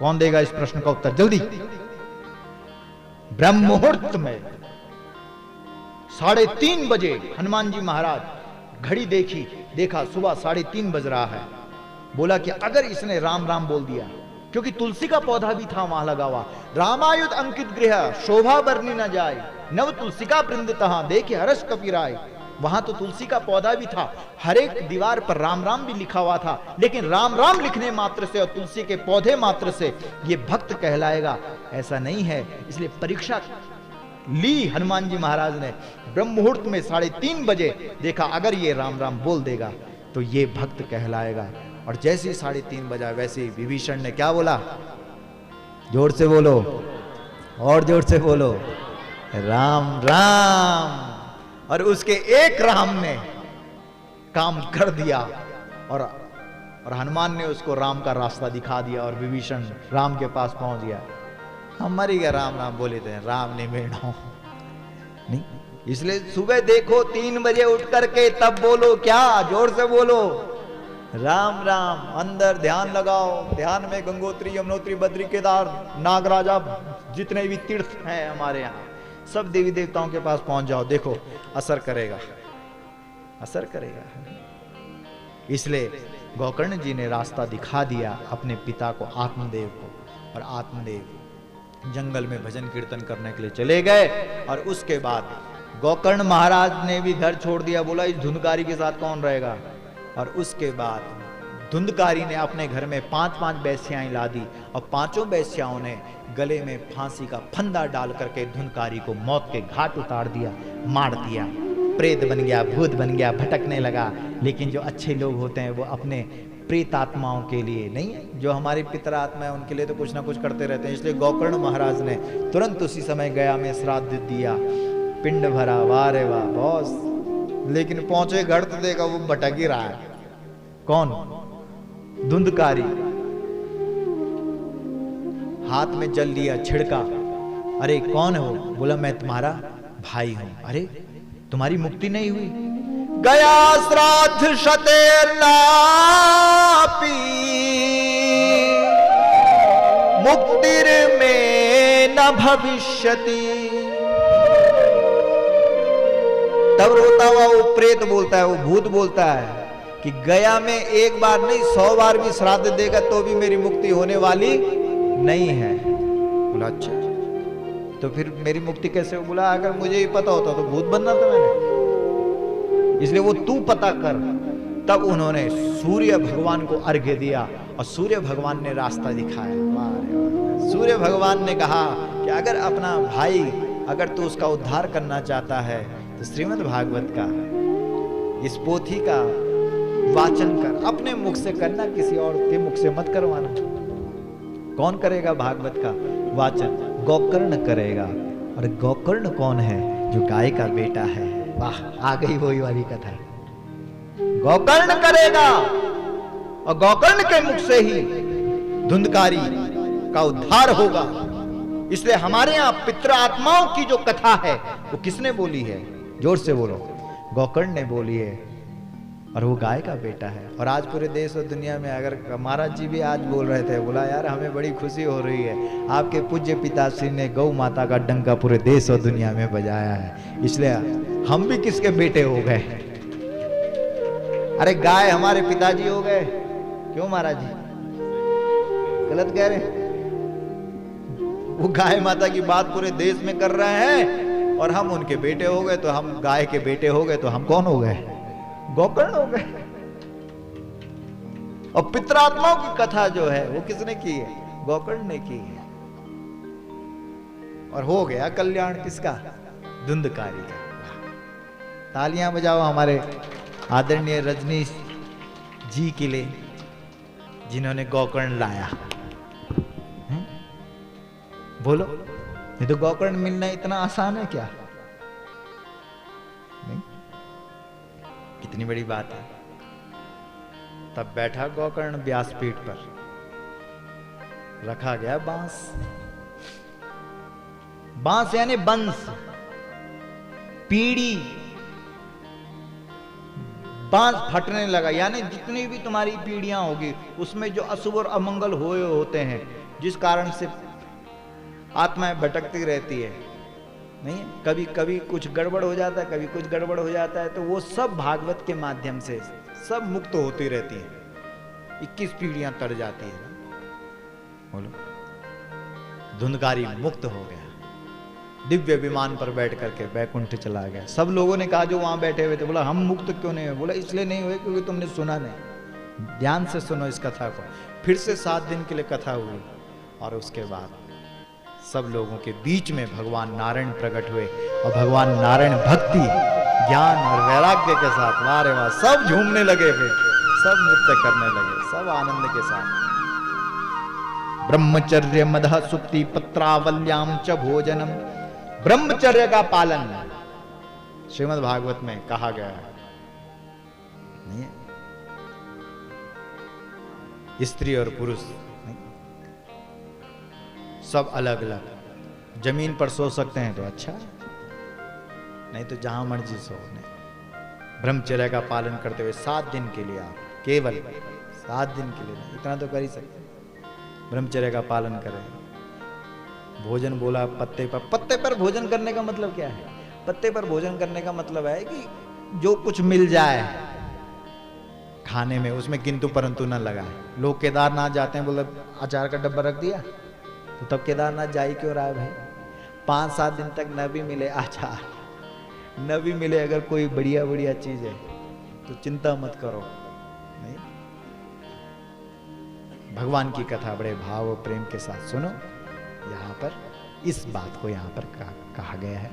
कौन देगा इस प्रश्न का उत्तर? जल्दी। ब्रह्म मुहूर्त में 3:30 बजे हनुमान जी महाराज घड़ी देखा सुबह 3:30 बज रहा है। बोला कि अगर इसने राम राम बोल दिया, क्योंकि तुलसी का पौधा भी था वहां लगा हुआ, रामायुध अंकित गृह शोभा बरनी न जाए, नव तुलसी का वृंद तहां देखे हर्ष कपिराय। वहां तो तुलसी का पौधा भी था, हर एक दीवार पर राम राम भी लिखा हुआ था, लेकिन राम राम लिखने मात्र से और तुलसी के पौधे मात्र से ये भक्त कहलाएगा ऐसा नहीं है। इसलिए परीक्षा ली हनुमान जी महाराज ने। ब्रह्म मुहूर्त में 3:30 बजे देखा, अगर ये राम राम बोल देगा तो ये भक्त कहलाएगा। और जैसे ही 3:30 बजा वैसे ही विभीषण ने क्या बोला? जोर से बोलो, और जोर से बोलो, राम राम। और उसके एक राम ने काम कर दिया और हनुमान ने उसको राम का रास्ता दिखा दिया और विभीषण राम के पास पहुंच गया। हम मरी गए राम राम बोले थे, राम नहीं मेढ़ो नहीं। इसलिए सुबह देखो 3 बजे उठ करके तब बोलो, क्या जोर से बोलो, राम राम। अंदर ध्यान लगाओ, ध्यान में गंगोत्री, यमुनोत्री, बद्री, केदार, नागराजा, जितने भी तीर्थ हैं हमारे यहाँ, सब देवी देवताओं के पास पहुंच जाओ। देखो असर करेगा, असर करेगा। इसलिए गोकर्ण जी ने रास्ता दिखा दिया अपने पिता को, आत्मदेव को, और आत्मदेव जंगल में भजन कीर्तन करने के लिए चले गए। और उसके बाद गोकर्ण महाराज ने भी घर छोड़ दिया, बोला इस धुंधकारी के साथ कौन रहेगा। और उसके बाद धुंधकारी ने अपने घर में 5-5 बेस्याएं ला दी, और 5 बेस्याओं ने गले में फांसी का फंदा डाल करके धुंधकारी को मौत के घाट उतार दिया, मार दिया। प्रेत बन गया, भूत बन गया, भटकने लगा। लेकिन जो अच्छे लोग होते हैं वो अपने प्रेत आत्माओं के लिए नहीं, जो हमारी पितर आत्मा है उनके लिए तो कुछ ना कुछ करते रहते हैं। इसलिए गोकर्ण महाराज ने तुरंत उसी समय गया में श्राद्ध दिया, पिंड भरा। वाह रे वाह बॉस। लेकिन पहुंचे घर तो देखा वो भटक ही रहा है। कौन? धुंधकारी। हाथ में जल लिया, छिड़का। अरे कौन हो? बोला मैं तुम्हारा भाई हूं। अरे तुम्हारी मुक्ति नहीं हुई? गया श्राद्ध शतेर नापी, मुक्तिर में न भविष्यति। तब रोता हुआ वो प्रेत बोलता है, वो भूत बोलता है कि गया में एक बार नहीं 100 बार भी श्राद्ध देगा तो भी मेरी मुक्ति होने वाली नहीं है। बोला अच्छा तो फिर मेरी मुक्ति कैसे हो? बोला अगर मुझे ही पता होता तो भूत बनना था मैंने, इसलिए वो तू पता कर। तब उन्होंने सूर्य भगवान को अर्घ्य दिया और सूर्य भगवान ने रास्ता दिखाया। वाह रे वाह। सूर्य भगवान ने कहा कि अगर अपना भाई, अगर तू उसका उद्धार करना चाहता है तो श्रीमद् भागवत का, इस पोथी का वाचन कर, अपने मुख से करना, किसी और के मुख से मत करवाना। कौन करेगा भागवत का वाचन? गोकर्ण करेगा। और गोकर्ण कौन है? जो गाय का बेटा है। वाह, आ गई वही वाली कथा। गोकर्ण करेगा और गोकर्ण के मुख से ही धुंधकारी का उद्धार होगा। इसलिए हमारे यहां पितृ आत्माओं की जो कथा है वो किसने बोली है? जोर से बोलो। गोकर्ण ने बोली है, और वो गाय का बेटा है। और आज पूरे देश और दुनिया में, अगर महाराज जी भी आज बोल रहे थे, बोला यार हमें बड़ी खुशी हो रही है, आपके पूज्य पिताश्री ने गौ माता का डंका पूरे देश और दुनिया में बजाया है, इसलिए हम भी किसके बेटे हो गए? अरे गाय हमारे पिताजी हो गए। क्यों महाराज जी गलत कह रहे? वो गाय माता की बात पूरे देश में कर रहे हैं और हम उनके बेटे हो गए, तो हम गाय के बेटे हो गए, तो हम कौन हो गए? गोकर्ण हो गए। और पितरात्माओं की कथा जो है वो किसने की है? गोकर्ण ने की है। और हो गया कल्याण किसका? धुंधकारी का। तालियां बजाओ हमारे आदरणीय रजनीश जी के लिए, जिन्होंने गोकर्ण लाया। बोलो, ये तो गोकर्ण मिलना इतना आसान है क्या? नहीं, कितनी बड़ी बात है। तब बैठा गोकर्ण व्यासपीठ पर, रखा गया बांस। बांस यानी बंस, पीड़ी। बांस फटने लगा, यानी जितनी भी तुम्हारी पीड़ियां होगी उसमें जो अशुभ और अमंगल हुए होते हैं, जिस कारण से आत्माएं भटकती रहती है, नहीं, कभी कभी कुछ गड़बड़ हो जाता है, कभी कुछ गड़बड़ हो जाता है, तो वो सब भागवत के माध्यम से सब मुक्त होती रहती है। 21 पीढ़ियां तर जाती है। बोलो, धुंधकारी मुक्त हो गया, दिव्य विमान पर बैठ करके बैकुंठ चला गया। सब लोगों ने कहा जो वहां बैठे हुए थे, बोला हम मुक्त क्यों नहीं हुए? बोला इसलिए नहीं हुए क्योंकि तुमने सुना नहीं। ध्यान से सुनो इस कथा को। फिर से 7 दिन के लिए कथा हुई, और उसके बाद सब लोगों के बीच में भगवान नारायण प्रकट हुए, और भगवान नारायण भक्ति, ज्ञान और वैराग्य के साथ, वाह रे वाह, सब झूमने लगे, फिर सब नृत्य करने लगे, सब आनंद के साथ। ब्रह्मचर्य मदह सुक्ति पत्रावल्याम च भोजनम। ब्रह्मचर्य का पालन श्रीमद् भागवत में कहा गया है। नहीं है? स्त्री और पुरुष सब अलग अलग। जमीन पर सो सकते हैं तो अच्छा, नहीं तो जहां मर्जी सो। नहीं, ब्रह्मचर्य का पालन करते हुए 7 दिन के लिए आप केवल 7 दिन के लिए, इतना तो कर ही सकते। ब्रह्मचर्य का पालन करें। भोजन बोला पत्ते पर, पत्ते पर भोजन करने का मतलब क्या है? पत्ते पर भोजन करने का मतलब है कि जो कुछ मिल जाए खाने में उसमें किंतु परंतु न लगाए। लोग केदारनाथ जाते हैं, बोले अचार का डब्बा रख दिया, तो तब केदारनाथ जा ही क्यों रहा है भाई? 5-7 दिन तक न भी मिले अचार, न भी मिले अगर कोई बढ़िया बढ़िया चीज है तो चिंता मत करो। नहीं, भगवान की कथा बड़े भाव और प्रेम के साथ सुनो। यहाँ पर इस बात को यहाँ पर कहा गया है।